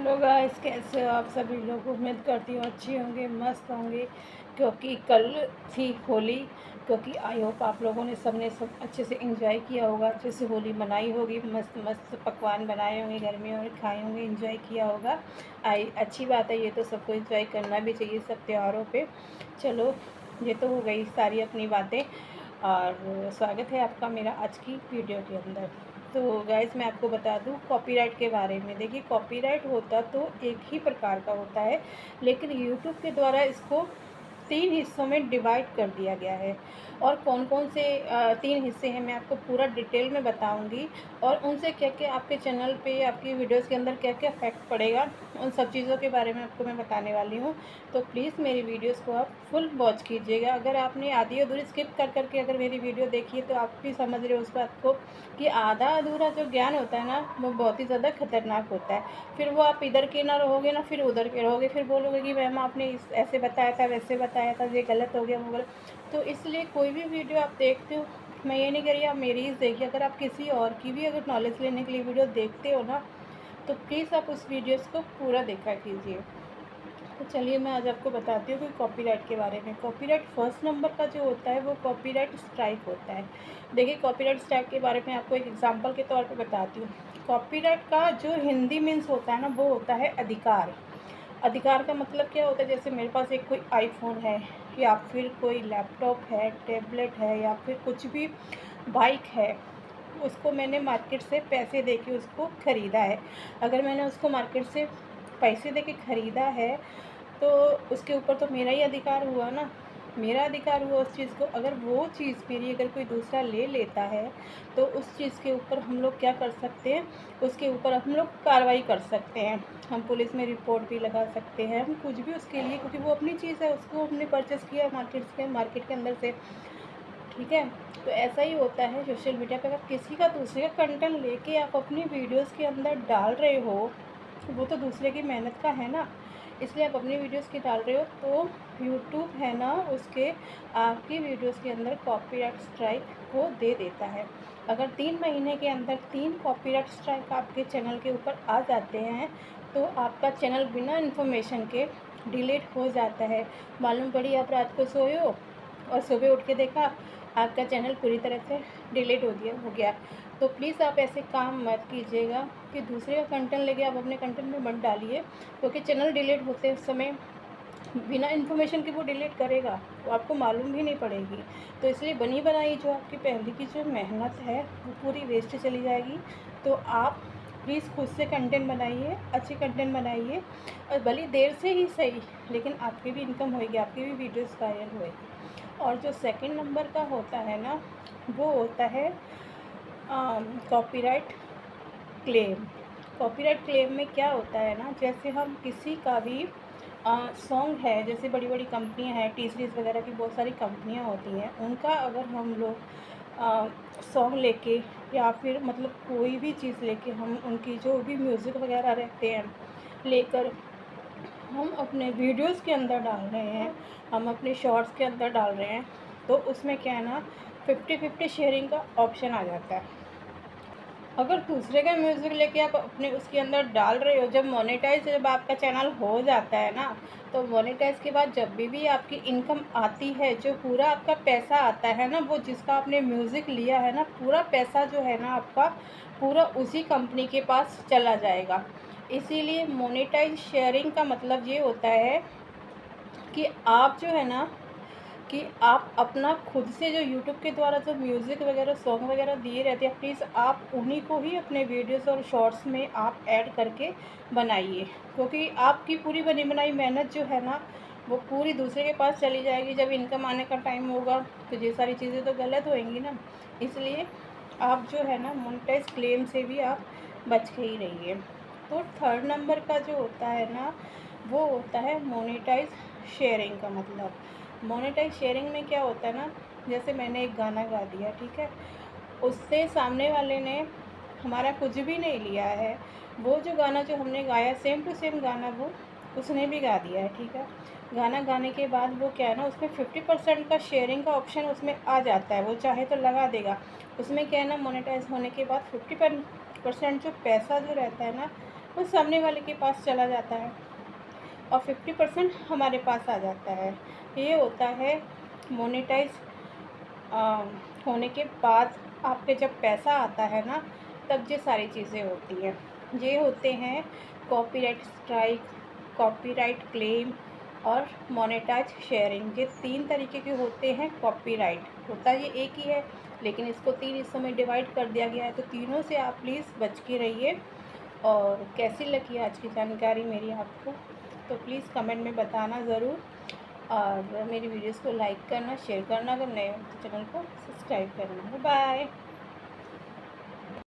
Hello guys, कैसे हो आप सभी लोग। उम्मीद करती हूँ अच्छे होंगे, मस्त होंगे। क्योंकि कल थी होली। क्योंकि आई होप आप लोगों ने सब अच्छे से एंजॉय किया होगा, अच्छे से होली मनाई होगी, मस्त मस्त पकवान बनाए होंगे घर में और खाए होंगे, एंजॉय किया होगा। अच्छी बात है, ये तो सबको एंजॉय करना भी चाहिए सब त्योहारों पे। चलो, ये तो हो गई सारी अपनी बातें। और स्वागत है आपका मेरा आज की वीडियो के अंदर। तो गाइस, मैं आपको बता दूं कॉपीराइट के बारे में। देखिए, कॉपीराइट होता तो एक ही प्रकार का होता है, लेकिन यूट्यूब के द्वारा इसको 3 हिस्सों में डिवाइड कर दिया गया है। और कौन कौन से 3 हिस्से हैं मैं आपको पूरा डिटेल में बताऊंगी। और उनसे क्या क्या आपके चैनल पे, आपकी वीडियोस के अंदर क्या क्या इफेक्ट पड़ेगा, उन सब चीज़ों के बारे में आपको मैं बताने वाली हूँ। तो प्लीज़ मेरी वीडियोस को आप फुल वॉच कीजिएगा। अगर आपने आधी अधूरी स्किप कर करके अगर मेरी वीडियो देखी है तो आप भी समझ रहे हो उस बात को कि आधा अधूरा जो ज्ञान होता है ना, वो बहुत ही ज़्यादा खतरनाक होता है। फिर वो आप इधर के ना रहोगे ना, फिर उधर के रहोगे, फिर बोलोगे कि मैम आपने इस ऐसे बताया था, वैसे बताया था, ये गलत हो गया, वो गलत। तो इसलिए कोई भी वीडियो आप देखते हो, मैं ये नहीं कह रही आप मेरी ही देखिए, अगर आप किसी और की भी अगर नॉलेज लेने के लिए वीडियो देखते हो ना, तो प्लीज़ आप उस वीडियोज़ को पूरा देखा कीजिए। तो चलिए, मैं आज आपको बताती हूँ कि कॉपीराइट के बारे में। कॉपीराइट फर्स्ट नंबर का जो होता है वो कॉपीराइट स्ट्राइक होता है। देखिए, कॉपीराइट स्ट्राइक के बारे में आपको एक एग्जांपल के तौर पे बताती हूँ। कॉपीराइट का जो हिंदी मीन्स होता है ना, वो होता है अधिकार। अधिकार का मतलब क्या होता है, जैसे मेरे पास एक कोई आईफोन है, या फिर कोई लैपटॉप है, टैबलेट है, या फिर कुछ भी बाइक है, उसको मैंने मार्केट से पैसे दे के उसको ख़रीदा है। अगर मैंने उसको मार्केट से पैसे दे के ख़रीदा है, तो उसके ऊपर तो मेरा ही अधिकार हुआ ना, मेरा अधिकार हुआ उस चीज़ को। अगर वो चीज़ मेरी अगर कोई दूसरा ले लेता है, तो उस चीज़ के ऊपर हम लोग क्या कर सकते हैं, उसके ऊपर हम लोग कार्रवाई कर सकते हैं। हम पुलिस में रिपोर्ट भी लगा सकते हैं, हम कुछ भी उसके लिए, क्योंकि वो अपनी चीज़ है, उसको हमने परचेज़ किया मार्केट के अंदर से। ठीक है। तो ऐसा ही होता है सोशल मीडिया पे, अगर किसी का दूसरे का कंटेंट लेके आप अपनी वीडियोस के अंदर डाल रहे हो, वो तो दूसरे की मेहनत का है ना, इसलिए आप अपनी वीडियोस की डाल रहे हो, तो यूट्यूब है ना, उसके आपकी वीडियोस के अंदर कॉपीराइट स्ट्राइक को दे देता है। अगर 3 महीने के अंदर 3 कॉपीराइट स्ट्राइक आपके चैनल के ऊपर आ जाते हैं, तो आपका चैनल बिना इन्फॉर्मेशन के डिलीट हो जाता है। मालूम पड़ी आप रात को सोए हो और सुबह उठ के देखा आपका चैनल पूरी तरह से डिलीट हो गया। तो प्लीज़ आप ऐसे काम मत कीजिएगा कि दूसरे का कंटेंट लेके आप अपने कंटेंट में मत डालिए, क्योंकि चैनल डिलीट होते समय बिना इन्फॉर्मेशन के वो डिलीट करेगा, तो आपको मालूम भी नहीं पड़ेगी। तो इसलिए बनी बनाई जो आपकी पहले की जो मेहनत है वो पूरी वेस्ट चली जाएगी। तो आप प्लीज़ खुद से कंटेंट बनाइए, अच्छे कंटेंट बनाइए, और भले देर से ही सही, लेकिन आपकी भी इनकम होएगी, आपकी भी वीडियोस वायरल होएगी। और जो सेकंड नंबर का होता है ना, वो होता है कॉपीराइट क्लेम। कॉपीराइट क्लेम में क्या होता है ना, जैसे हम किसी का भी सॉन्ग है, जैसे बड़ी बड़ी कंपनियां हैं, टी सीरीज़ वगैरह की बहुत सारी कंपनियां होती हैं, उनका अगर हम लोग सॉन्ग लेके, या फिर मतलब कोई भी चीज़ लेके, हम उनकी जो भी म्यूज़िक वगैरह रहते हैं लेकर हम अपने वीडियोस के अंदर डाल रहे हैं, हम अपने शॉर्ट्स के अंदर डाल रहे हैं, तो उसमें क्या है ना, 50-50 शेयरिंग का ऑप्शन आ जाता है। अगर दूसरे का म्यूज़िक लेके आप अपने उसके अंदर डाल रहे हो, जब आपका चैनल हो जाता है ना, तो मोनेटाइज के बाद जब भी आपकी इनकम आती है, जो पूरा आपका पैसा आता है ना, वो जिसका आपने म्यूज़िक लिया है ना, पूरा पैसा जो है ना आपका, पूरा उसी कंपनी के पास चला जाएगा। इसीलिए मोनेटाइज शेयरिंग का मतलब ये होता है कि आप जो है ना, कि आप अपना खुद से जो यूट्यूब के द्वारा जो म्यूज़िक वगैरह सॉन्ग वगैरह दिए रहते हैं, प्लीज़ आप उन्हीं को ही अपने वीडियोस और शॉर्ट्स में आप ऐड करके बनाइए। क्योंकि आपकी पूरी बनी बनाई मेहनत जो है ना, वो पूरी दूसरे के पास चली जाएगी। जब इनकम आने का टाइम होगा, तो ये सारी चीज़ें तो गलत होएंगी ना। इसलिए आप जो है ना, मोनेटाइज क्लेम से भी आप बच के ही रहिए। तो थर्ड नंबर का जो होता है ना, वो होता है मोनेटाइज शेयरिंग का मतलब। मोनेटाइज शेयरिंग में क्या होता है ना, जैसे मैंने एक गाना गा दिया, ठीक है, उससे सामने वाले ने हमारा कुछ भी नहीं लिया है, वो जो गाना जो हमने गाया सेम टू सेम गाना वो उसने भी गा दिया है, ठीक है। गाना गाने के बाद वो क्या है ना, उसमें 50% का शेयरिंग का ऑप्शन उसमें आ जाता है, वो चाहे तो लगा देगा। उसमें क्या है ना, मोनेटाइज होने के बाद 50% जो पैसा जो रहता है ना, वो सामने वाले के पास चला जाता है और 50% हमारे पास आ जाता है। ये होता है मोनेटाइज होने के बाद आपके जब पैसा आता है ना, तब ये सारी चीज़ें होती हैं। ये होते हैं कॉपीराइट स्ट्राइक, कॉपीराइट क्लेम और मोनेटाइज शेयरिंग। ये 3 तरीके के होते हैं। कॉपीराइट होता ये एक ही है, लेकिन इसको 3 हिस्सों में डिवाइड कर दिया गया है, तो तीनों से आप प्लीज़ बच के रहिए। और कैसी लगी आज की जानकारी मेरी आपको, तो प्लीज़ कमेंट में बताना ज़रूर। और मेरी वीडियोस को लाइक करना, शेयर करना, अगर नए हो तो चैनल को सब्सक्राइब करना। बाय।